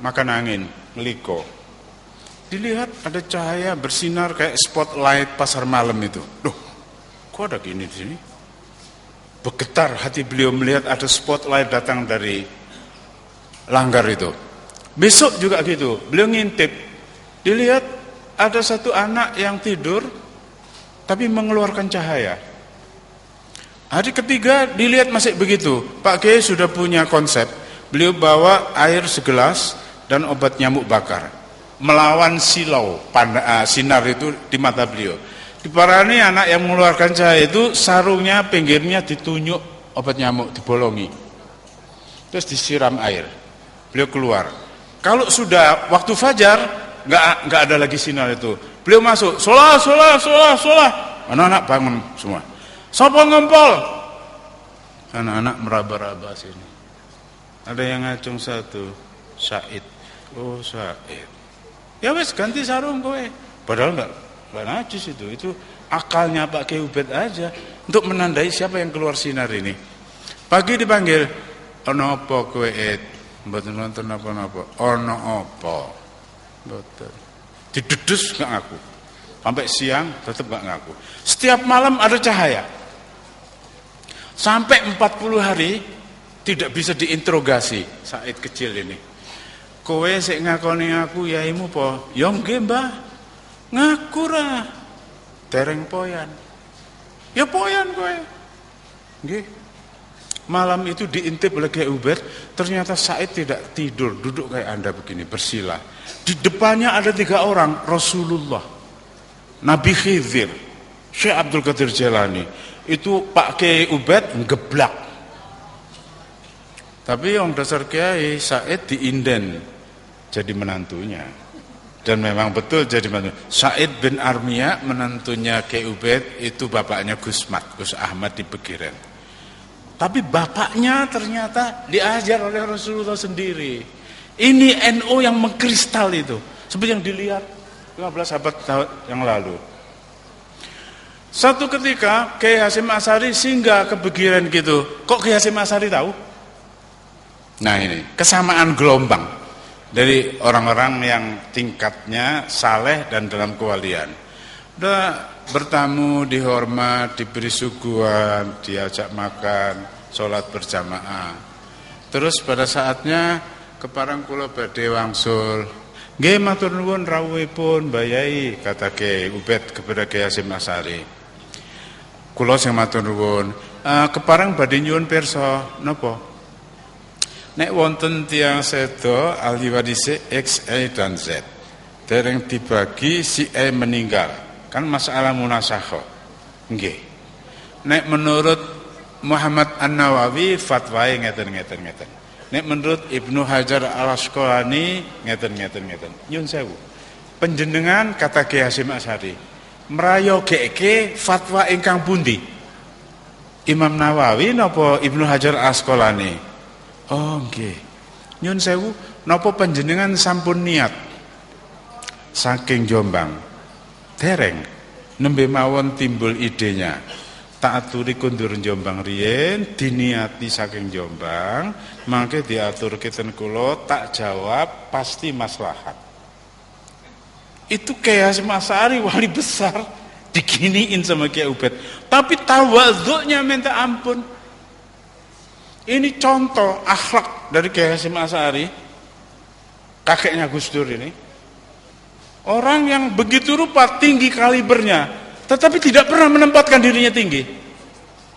makan angin, meliko. Dilihat ada cahaya bersinar kayak spotlight pasar malam itu. Loh, kok ada gini di sini? Bergetar hati beliau melihat ada spotlight datang dari langgar itu. Besok juga gitu, beliau ngintip. Dilihat ada satu anak yang tidur tapi mengeluarkan cahaya. Hari ketiga dilihat masih begitu. Pak Kiai sudah punya konsep. Beliau bawa air segelas dan obat nyamuk bakar, melawan silau sinar itu di mata beliau. Diparani anak yang mengeluarkan cahaya itu, sarungnya pinggirnya ditunjuk obat nyamuk, dibolongi, terus disiram air. Beliau keluar. Kalau sudah waktu fajar, nggak ada lagi sinar itu. Beliau masuk, sholat. Anak-anak bangun semua. Sopo ngempol? Anak-anak meraba-raba sini. Ada yang ngacung satu, Said. Oh Said. Ya wes ganti sarung kowe. Padahal enggak najis itu. Itu akalnya Pak Kiai Ubed aja untuk menandai siapa yang keluar sinar ini. Pagi dipanggil, ono apa kowe Ed? Mboten nonton apa-apa. Ono apa? Mboten. Didedus enggak ngaku. Sampai siang tetap enggak ngaku. Setiap malam ada cahaya. Sampai 40 hari tidak bisa diinterogasi. Said kecil ini. Kowe sik ngakoni aku yaimu po? Ya nggih, Mbah. Ngaku ra. Dereng poyan. Ya poyan kowe. Nggih. Malam itu diintip oleh Kiai Ubed, ternyata Said tidak tidur, duduk kayak Anda begini, bersila. Di depannya ada 3 orang, Rasulullah, Nabi Khidir, Syekh Abdul Qadir Jailani. Itu Pak Kiai Ubed ngeblak. Tapi yang dasar Kiai Said diinden jadi menantunya. Dan memang betul jadi menantu. Said bin Armia menantunya Kiai Ubed itu bapaknya Gus Ahmad di Pegiran. Tapi bapaknya ternyata diajar oleh Rasulullah sendiri. Ini NU yang mengkristal itu. Seperti yang dilihat 15 abad yang lalu. Satu ketika Kiai Hasyim Asy'ari singgah ke Pegiran gitu. Kok Kiai Hasyim Asy'ari tahu? Nah ini kesamaan gelombang dari orang-orang yang tingkatnya saleh dan dalam kewalian. Udah bertamu, dihormat, diberi suguhan, diajak makan, sholat berjamaah. Terus pada saatnya keparang kula badhe wangsul. Nggih matur nuwun rawuhipun Mbah Yai, kata Kiai Ubed kepada Kiai Hasyim Asy'ari. Kula sing matur nuwun, keparang badhe nyuwun pirsa napa? Nek wonten tiyang seda ahli waris X, Y dan Z. Dereng dibagi si E meninggal. Kan masalah munasakhah. Nggih. Nek menurut Muhammad An-Nawawi fatwae ngeten. Nek menurut Ibnu Hajar Al-Asqalani ngeten. Nyun sewu. Panjenengan kata Kiai Hasyim Asy'ari, mrayogeke fatwa ingkang pundi? Imam Nawawi napa Ibnu Hajar Al-Asqalani? Oh nggih. Nyun sewu, napa panjenengan sampun niat saking Jombang? Dereng nembe mawon timbul idenya. Tak aturi kundur Jombang riyen, diniati saking Jombang, mangke diatur keten kula, tak jawab pasti maslahat. Itu Kiai Hasyim Asy'ari wali besar diginiin sama Kiai Ubed. Tapi tawadhu'nya minta ampun. Ini contoh akhlak dari Kiai Hasyim Asy'ari, kakeknya Gus Dur ini. Orang yang begitu rupa tinggi kalibernya, tetapi tidak pernah menempatkan dirinya tinggi.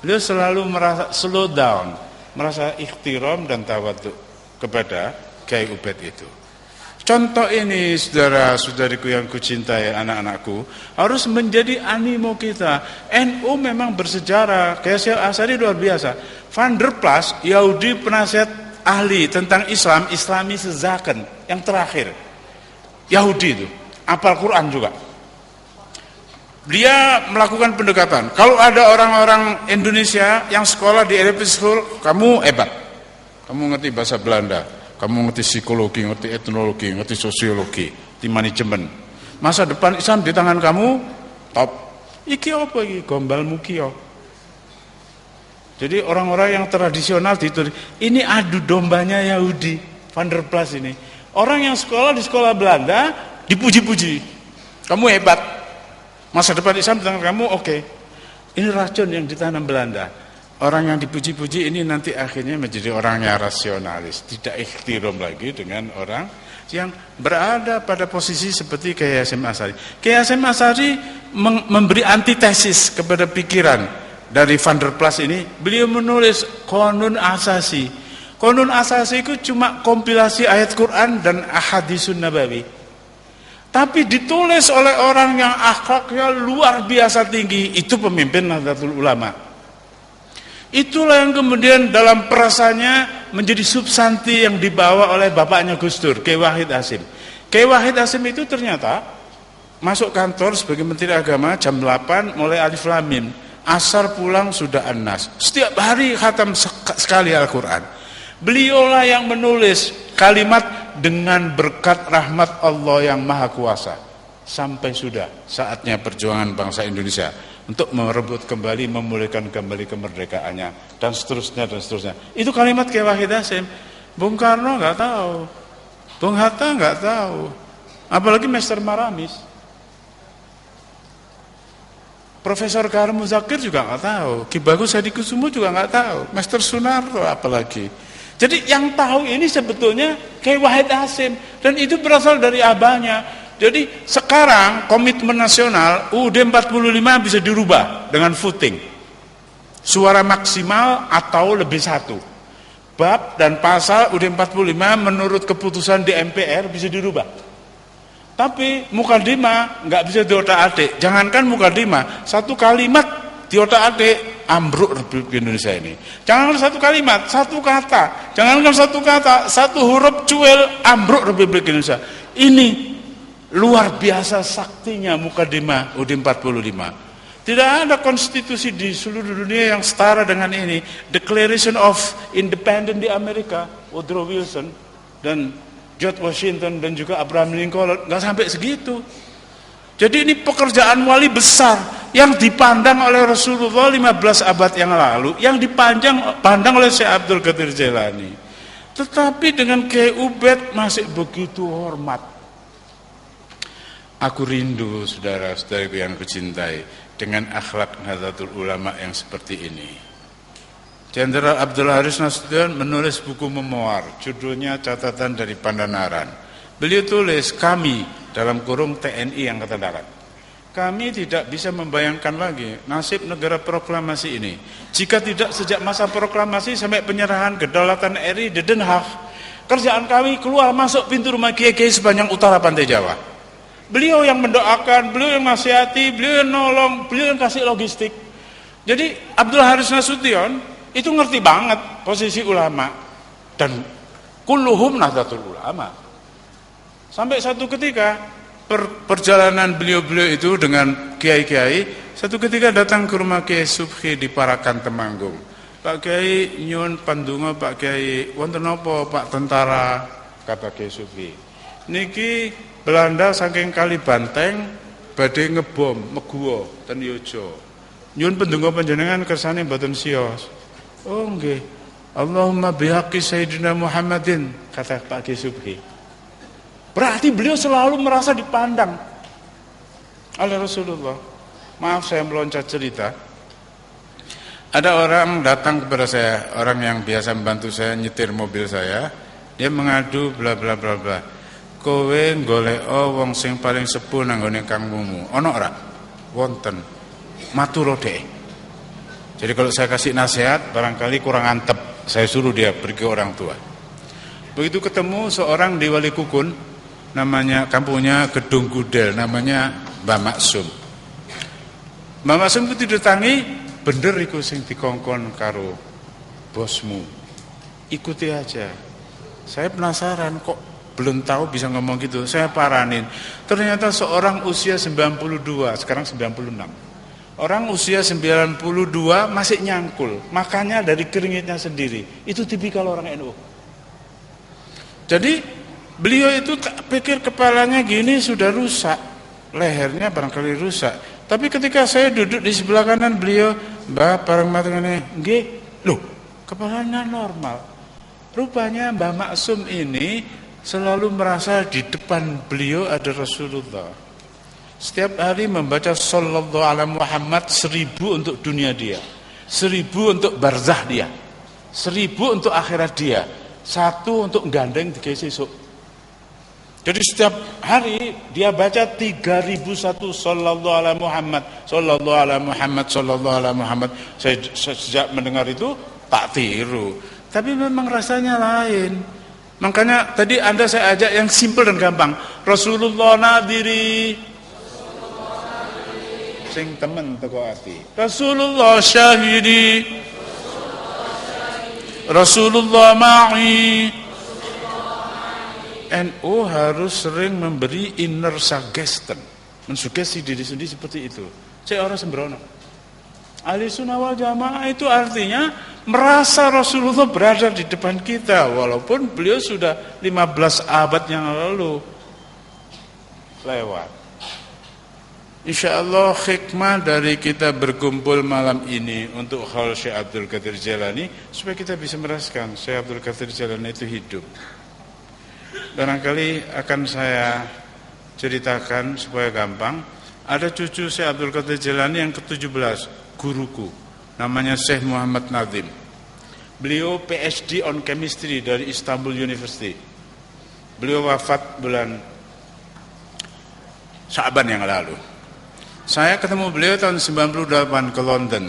Beliau selalu merasa slow down, merasa ikhtiram dan tawadhu kepada Kiai Ubed itu. Contoh ini saudara-saudariku yang kucintai, anak-anakku, harus menjadi animo kita. NU memang bersejarah, Kiai Hasyim Asy'ari luar biasa. Van der Plas, Yahudi penasihat ahli tentang Islam, Islami sezaken yang terakhir. Yahudi itu, apal Quran juga. Dia melakukan pendekatan. Kalau ada orang-orang Indonesia yang sekolah di LP School, kamu hebat. Kamu ngerti bahasa Belanda, kamu ngerti psikologi, ngerti etnologi, ngerti sosiologi, ngerti manajemen. Masa depan Islam di tangan kamu, top. Iki apa iki? Gombal mukio. Jadi orang-orang yang tradisional itu, ini adu dombanya Yahudi, Van der Plas ini. Orang yang sekolah di sekolah Belanda dipuji-puji. Kamu hebat. Masa depan Islam dengan kamu oke. Ini racun yang ditanam Belanda. Orang yang dipuji-puji ini nanti akhirnya menjadi orang yang rasionalis, tidak ikhtiram lagi dengan orang yang berada pada posisi seperti Kiai Hasyim Asy'ari. Kiai Hasyim Asy'ari memberi antitesis kepada pikiran dari Van der Plas ini. Beliau menulis Qanun Asasi. Qanun Asasi itu cuma kompilasi ayat Quran dan ahadisun nabawi. Tapi ditulis oleh orang yang akhlaknya luar biasa tinggi, itu pemimpin Nahdlatul Ulama. Itulah yang kemudian dalam perasaannya menjadi substansi yang dibawa oleh bapaknya Gus Dur, Kiai Wahid Hasyim. Kiai Wahid Hasyim itu ternyata masuk kantor sebagai Menteri Agama jam 8 mulai Alif Lam Mim. Asar pulang sudah An-Nas. Setiap hari khatam sekali Al-Quran. Beliaulah yang menulis kalimat dengan berkat rahmat Allah yang Maha Kuasa. Sampai sudah saatnya perjuangan bangsa Indonesia untuk merebut kembali, memulihkan kembali kemerdekaannya, dan seterusnya, dan seterusnya. Itu kalimat Kiai Wahid Hasyim. Bung Karno nggak tahu, Bung Hatta nggak tahu, apalagi Master Maramis. Profesor Karim Muzakir juga nggak tahu, Ki Bagus Hadikusumo juga nggak tahu, Master Sunarto apalagi. Jadi yang tahu ini sebetulnya Kiai Wahid Hasyim, dan itu berasal dari abahnya. Jadi sekarang komitmen nasional UUD 45 bisa dirubah dengan voting. Suara maksimal atau lebih satu. Bab dan pasal UUD 45 menurut keputusan di MPR bisa dirubah. Tapi mukadimah nggak bisa diotak-atik. Jangankan mukadimah, satu kalimat diotak-atik ambruk Republik Indonesia ini. Jangankan satu kalimat, satu kata. Jangankan satu kata, satu huruf cuil ambruk Republik Indonesia. Ini luar biasa saktinya mukadimah UUD 45. Tidak ada konstitusi di seluruh dunia yang setara dengan ini. Declaration of Independence di Amerika, Woodrow Wilson dan George Washington dan juga Abraham Lincoln, nggak sampai segitu. Jadi ini pekerjaan wali besar yang dipandang oleh Rasulullah 15 abad yang lalu, yang dipandang oleh Syekh Abdul Qadir Jailani. Tetapi dengan Kiai Ubed masih begitu hormat. Aku rindu saudara-saudariku yang kucintai dengan akhlak Nahdlatul Ulama yang seperti ini. Jenderal Abdul Haris Nasution menulis buku memoir, judulnya Catatan dari Pandanaran. Beliau tulis, kami dalam kurung TNI Angkatan Darat, kami tidak bisa membayangkan lagi nasib negara proklamasi ini jika tidak sejak masa proklamasi sampai penyerahan kedaulatan RI di Den Haag, kerjaan kami keluar masuk pintu rumah kiai-kiai sepanjang utara pantai Jawa. Beliau yang mendoakan, beliau yang nasihati, beliau yang nolong, beliau yang kasih logistik. Jadi Abdul Haris Nasution itu ngerti banget posisi ulama, dan kulluhum Nahdlatul Ulama. Sampai satu ketika perjalanan beliau-beliau itu dengan kiai-kiai, satu ketika datang ke rumah Kiai Subhi di Parakan Temanggung. Pak Kiai nyuwun pandonga Pak Kiai, wonten napa Pak tentara, kata Kiai Subhi. Niki Belanda saking kali Banteng badhe ngebom Meguwo ten Yojo. Nyuwun pendonga panjenengan kersane mboten siyos. Oh nggih. Allahumma bihaqqi Sayyidina Muhammadin, kata Pak Kiai Subhi. Berarti beliau selalu merasa dipandang oleh Rasulullah. Maaf saya meloncat cerita. Ada orang datang kepada saya, orang yang biasa membantu saya nyetir mobil saya. Dia mengadu bla bla bla bla. Kowe goleko wong sing paling sepuh nang gone kangmumu. Ono ora? Wonten. Matur dhek. Jadi kalau saya kasih nasihat barangkali kurang antep, saya suruh dia pergi ke orang tua. Begitu ketemu seorang di Wali Kukun, namanya kampungnya Gedung Gudel, namanya Mbah Maksum. Mbah Maksum itu didatangi, bener iku sing dikongkon karo bosmu. Ikuti aja. Saya penasaran kok belum tahu bisa ngomong gitu. Saya paranin. Ternyata seorang usia 92, sekarang 96. Orang usia 92 masih nyangkul, makanya dari keringitnya sendiri. Itu tipikal orang NU. Jadi beliau itu pikir kepalanya gini sudah rusak, lehernya barangkali rusak. Tapi ketika saya duduk di sebelah kanan beliau, Mbah parang matengane, nggih, loh, kepalanya normal. Rupanya Mbah Maksum ini selalu merasa di depan beliau ada Rasulullah. Setiap hari membaca sallallahu alaihi Muhammad 1000 untuk dunia dia, 1000 untuk barzah dia, 1000 untuk akhirat dia, 1 untuk gandeng tiga sesuk. Jadi setiap hari dia baca 3001 sallallahu alaihi Muhammad, sallallahu alaihi Muhammad, sallallahu alaihi Muhammad. Saya sejak mendengar itu tak tiru, tapi memang rasanya lain. Makanya tadi Anda saya ajak yang simpel dan gampang. Rasulullah nadiri, sing temen teko ati. Rasulullah syahidi, Rasulullah ma'i. NU harus sering memberi inner suggestion, mensugesti diri sendiri seperti itu. Saya orang sembrono. Ahli sunnah wal jamaah itu artinya merasa Rasulullah berada di depan kita, walaupun beliau sudah 15 abad yang lalu lewat. Insya Allah hikmah dari kita berkumpul malam ini untuk hal Syekh Abdul Qadir Jailani, supaya kita bisa merasakan Syekh Abdul Qadir Jailani itu hidup. Barangkali akan saya ceritakan supaya gampang. Ada cucu Syekh Abdul Qadir Jailani yang ke-17, guruku, namanya Syekh Muhammad Nazim. Beliau PhD on Chemistry dari Istanbul University. Beliau wafat bulan Sya'ban yang lalu. Saya ketemu beliau tahun 98 ke London.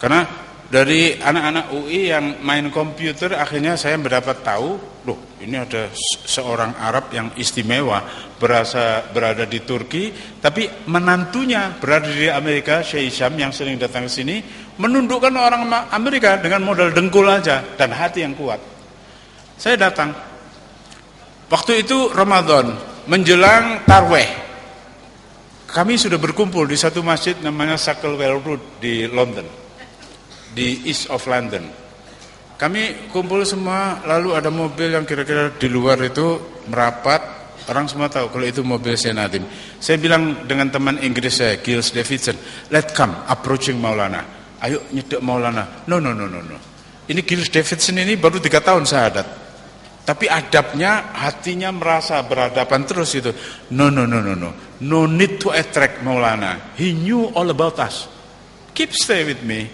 Karena dari anak-anak UI yang main komputer, akhirnya saya mendapat tahu, loh ini ada seorang Arab yang istimewa, berada di Turki, tapi menantunya berada di Amerika, Syekh Hisham yang sering datang ke sini, menundukkan orang Amerika dengan modal dengkul aja dan hati yang kuat. Saya datang. Waktu itu Ramadan, menjelang Tarweh. Kami sudah berkumpul di satu masjid namanya Sacklewell Road di London, di East of London. Kami kumpul semua, lalu ada mobil yang kira-kira di luar itu merapat. Orang semua tahu kalau itu mobil Syekh Nadim. Saya bilang dengan teman Inggris saya, Giles Davidson, let's come approaching Maulana. Ayo nyedek Maulana. No. Ini Giles Davidson ini baru 3 tahun syahadat. Tapi adabnya, hatinya merasa berhadapan terus itu. No. No need to attract Maulana. He knew all about us. Keep stay with me.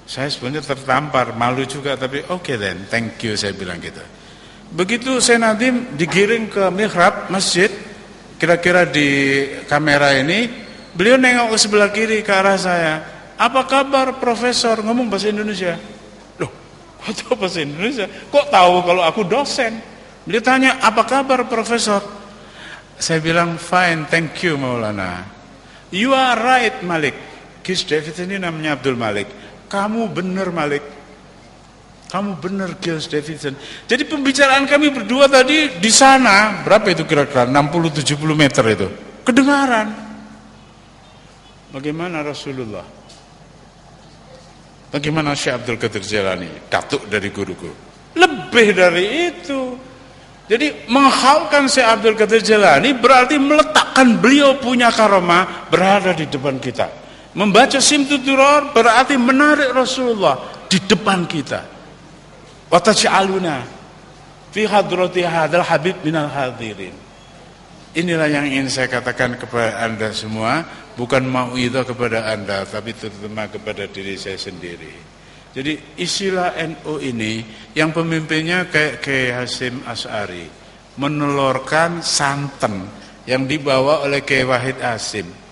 Saya sebenarnya tertampar, malu juga, tapi okay then, thank you, saya bilang gitu. Begitu Syekh Nadim digiring ke mihrab masjid, kira-kira di kamera ini, beliau nengok ke sebelah kiri ke arah saya. Apa kabar Profesor? Ngomong bahasa Indonesia. Loh, kok tahu bahasa Indonesia? Kok tahu kalau aku dosen? Beliau tanya, apa kabar Profesor? Saya bilang, fine, thank you Maulana. You are right Malik. Giles Davidson ini namanya Abdul Malik. Kamu benar Malik. Kamu benar Giles Davidson. Jadi pembicaraan kami berdua tadi di sana, berapa itu kira-kira? 60-70 meter itu. Kedengaran. Bagaimana Rasulullah? Bagaimana Syekh Abdul Qadir Jailani? Datuk dari guruku. Lebih dari itu. Jadi menghaulkan Syekh Abdul Qadir Jailani berarti meletakkan beliau punya karomah berada di depan kita. Membaca Simtuturor berarti menarik Rasulullah di depan kita. Wa taj'aluna fi hadrati hadzal habib minal hadirin. Inilah yang ingin saya katakan kepada Anda semua, bukan mauidhah kepada Anda, tapi terutama kepada diri saya sendiri. Jadi istilah NU ini yang pemimpinnya kayak Kiai Hasyim Asy'ari, menelurkan santen yang dibawa oleh Kiai Wahid Hasyim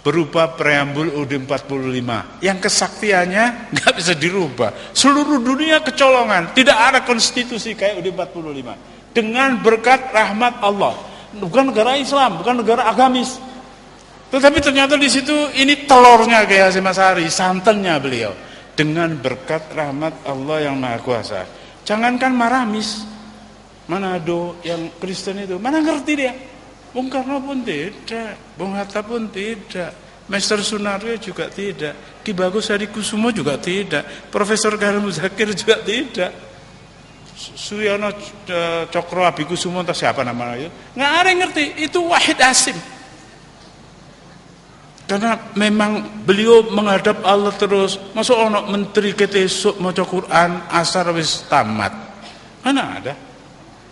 berupa preambul UUD 45 yang kesaktiannya nggak bisa dirubah. Seluruh dunia kecolongan, tidak ada konstitusi kayak UUD 45 dengan berkat rahmat Allah. Bukan negara Islam, bukan negara agamis, tetapi ternyata di situ ini telurnya Kiai Hasyim Asy'ari, santannya beliau, dengan berkat rahmat Allah yang Maha Kuasa. Jangankan Maramis, Manado yang Kristen itu, mana ngerti dia? Bung Karno pun tidak, Bung Hatta pun tidak, Master Sunario juga tidak, Ki Bagus Hadikusumo juga tidak, Profesor Karim Muzakir juga tidak, Suryono Cokro Abikusumo entah siapa namanya itu, nggak ada yang ngerti, itu Wahid Hasyim. Karena memang beliau menghadap Allah terus. Masuk ono menteri kita esuk maca Quran asar wis tamat, mana ada?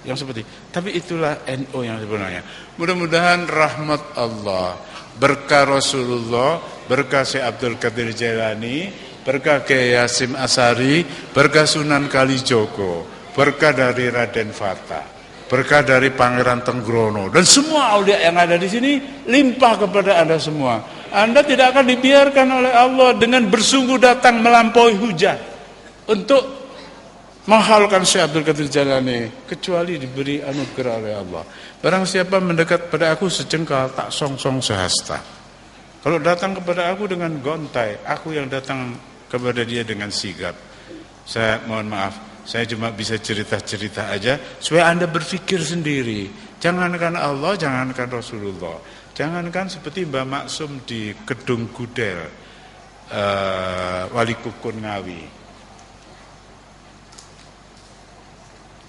yang seperti. Tapi itulah NU yang sebenarnya. Mudah-mudahan rahmat Allah, berkah Rasulullah, berkah Syekh Abdul Qadir Jailani, berkah Kiai Hasyim Asy'ari, berkah Sunan Kalijogo, berkah dari Raden Fata, berkah dari Pangeran Tenggrono, dan semua aulia yang ada di sini limpah kepada Anda semua. Anda tidak akan dibiarkan oleh Allah dengan bersungguh datang melampaui hujan untuk menghalalkan Syekh Abdul Qadir Jailani, kecuali diberi anugerah oleh Allah. Barang siapa mendekat pada aku sejengkal, tak song-song sehasta. Kalau datang kepada aku dengan gontai, aku yang datang kepada dia dengan sigap. Saya mohon maaf, saya cuma bisa cerita-cerita aja supaya Anda berpikir sendiri. Jangankan Allah, jangankan Rasulullah, jangankan seperti Mbah Maksum di Kedung Gudel, Wali Kukun Ngawi.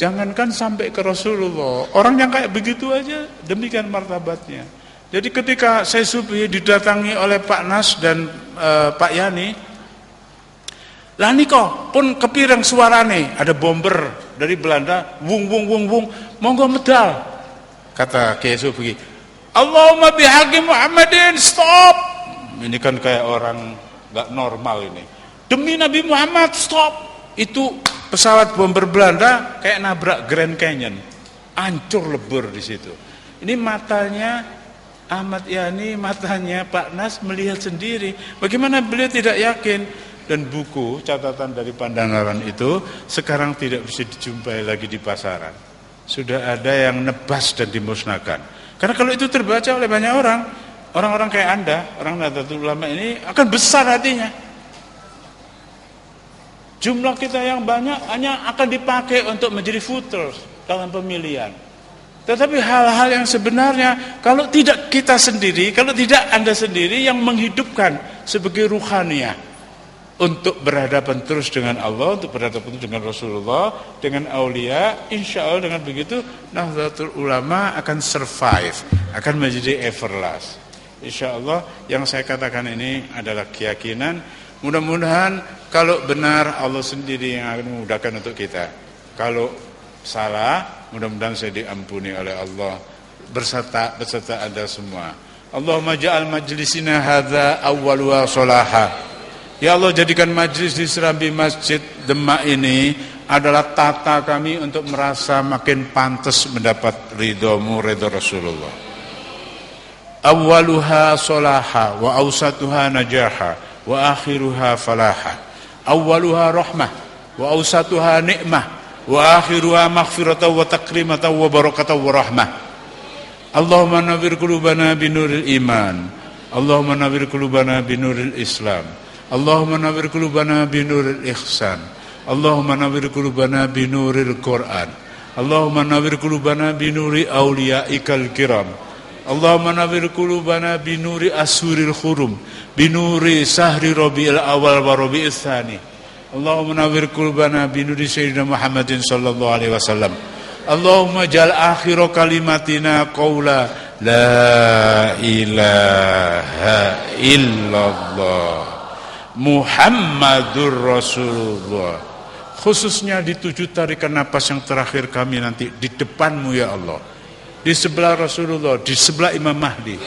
Jangankan sampai ke Rasulullah, orang yang kayak begitu aja demikian martabatnya. Jadi ketika saya subuh didatangi oleh Pak Nas dan Pak Yani, lah niko pun kepireng suarane, ada bomber dari Belanda, wung wung wung wung, monggo medal. Kata Kiai Subuhi, Allahumma bihaqi Muhammadin, stop. Ini kan kayak orang nggak normal ini. Demi Nabi Muhammad, stop. Itu pesawat bomber Belanda kayak nabrak Grand Canyon, hancur lebur di situ. Ini matanya Ahmad Yani, matanya Pak Nas melihat sendiri. Bagaimana beliau tidak yakin? Dan buku catatan dari Pandanaran itu sekarang tidak bisa dijumpai lagi di pasaran. Sudah ada yang nebas dan dimusnahkan. Karena kalau itu terbaca oleh banyak orang, orang-orang kayak Anda, orang Nahdlatul Ulama ini akan besar hatinya. Jumlah kita yang banyak hanya akan dipakai untuk menjadi voters dalam pemilihan. Tetapi hal-hal yang sebenarnya kalau tidak kita sendiri, kalau tidak Anda sendiri yang menghidupkan sebagai ruhaniyah untuk berhadapan terus dengan Allah, untuk berhadapan dengan Rasulullah, dengan aulia, insya Allah dengan begitu Nahdlatul Ulama akan survive, akan menjadi everlast. Insya Allah yang saya katakan ini adalah keyakinan. Mudah-mudahan kalau benar Allah sendiri yang akan memudahkan untuk kita. Kalau salah, mudah-mudahan saya diampuni oleh Allah beserta Anda semua. Allahumma ja'al majlisina hadza awwaluha sholaha. Ya Allah, jadikan majlis di Serambi Masjid Demak ini adalah tata kami untuk merasa makin pantas mendapat ridhomu, ridho Rasulullah. Awwaluha sholaha wa awsatuha najaha wa akhiruha falaha. Awwaluha rahmah wa awsatuha ni'mah wa akhiruha maghfiratan wa takrimatan wa barakatan wa rahmah. Allahumma nawwir qulubana binuril iman, Allahumma nawwir qulubana binuril Islam, Allahumma nawwir qulubana binuril ihsan, Allahumma nawwir qulubana binuril Quran, Allahumma nawwir qulubana binuri auliyaikal kiram, Allahumma nawwir qulubana binuri asuril khurum, binuri sahri rabi'il awal wa rabi'il tsani. Allahumma nawwir qulubana binuri sayyidina Muhammadin sallallahu alaihi wasallam. Allahumma ja'al akhir kalimatina qaula la ilaha illallah Muhammadur Rasulullah. Khususnya di 7 tarikan napas yang terakhir kami nanti di depanmu ya Allah, di sebelah Rasulullah, di sebelah Imam Mahdi,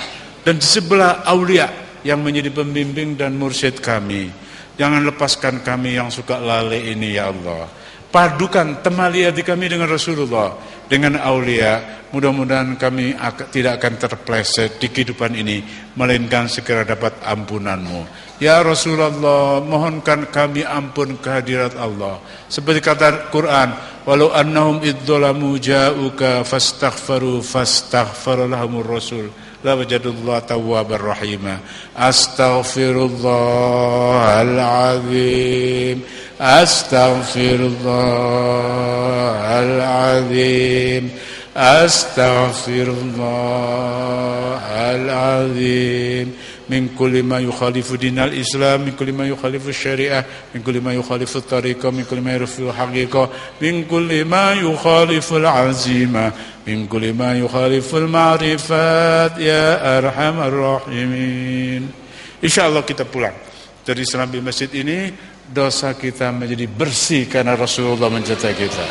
dan di sebelah aulia yang menjadi pembimbing dan mursyid kami. Jangan lepaskan kami yang suka lalai ini ya Allah. Padukan temali hati kami dengan Rasulullah, dengan aulia. Mudah-mudahan kami tidak akan terpleset di kehidupan ini, melainkan segera dapat ampunanmu. Ya Rasulullah, mohonkan kami ampun kehadirat Allah. Seperti kata Quran, walau annahum idzalamu ja'uka fastaghfara lahumur rasul la wajadullah tawwabar rahima. Astaghfirullahalazim, astaghfirullahalazim, astaghfirullahalazim. Min kulli ma yukhalifu dinal Islam, min kulli ma yukhalifu syariah, min kulli ma yukhalifu tariqah, min kulli ma yukhalifu haqiqah, min kulli ma yukhalifu al-azimah, min kulli ma yukhalifu al-ma'rifat ya arhamar rahimin. Insyaallah kita pulang dari Serambi Masjid ini, dosa kita menjadi bersih karena Rasulullah mencintai kita.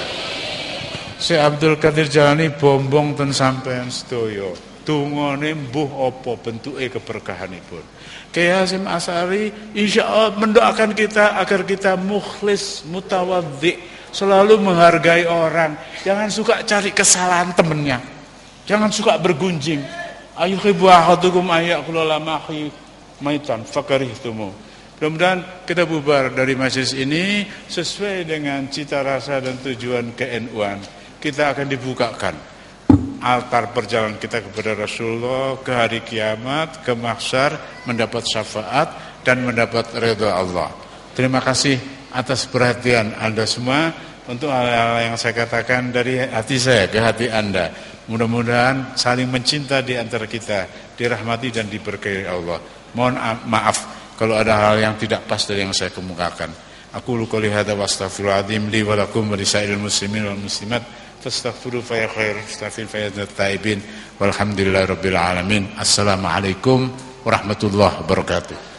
Syekh Abdul Qadir Jalani bombong ten sampean sedaya. Tungone mbuh apa bentuke keberkahanipun. Kiai Hasyim Asy'ari insyaallah mendoakan kita agar kita mukhlis, mutawadhi, selalu menghargai orang. Jangan suka cari kesalahan temennya. Jangan suka bergunjing. Ayuhibbu ahadukum ayyakula lamahi maitan fakarihtumu. Mudah-mudahan kita bubar dari majelis ini sesuai dengan cita rasa dan tujuan ke-NU-an. Kita akan dibukakan altar perjalanan kita kepada Rasulullah ke hari kiamat, ke mahsyar, mendapat syafaat dan mendapat ridha Allah. Terima kasih atas perhatian Anda semua untuk hal-hal yang saya katakan dari hati saya ke hati Anda. Mudah-mudahan saling mencinta di antara kita, dirahmati dan diberkahi Allah. Mohon maaf kalau ada hal yang tidak pas dari yang saya kemukakan. Aku qouli hadza wa astaghfirullahaladzim li wa lakum wa lisairil muslimin wal muslimat fastaghfiru fa ya khair astaghfir fa ya taibin walhamdulillahirabbil alamin. Assalamualaikum warahmatullahi wabarakatuh.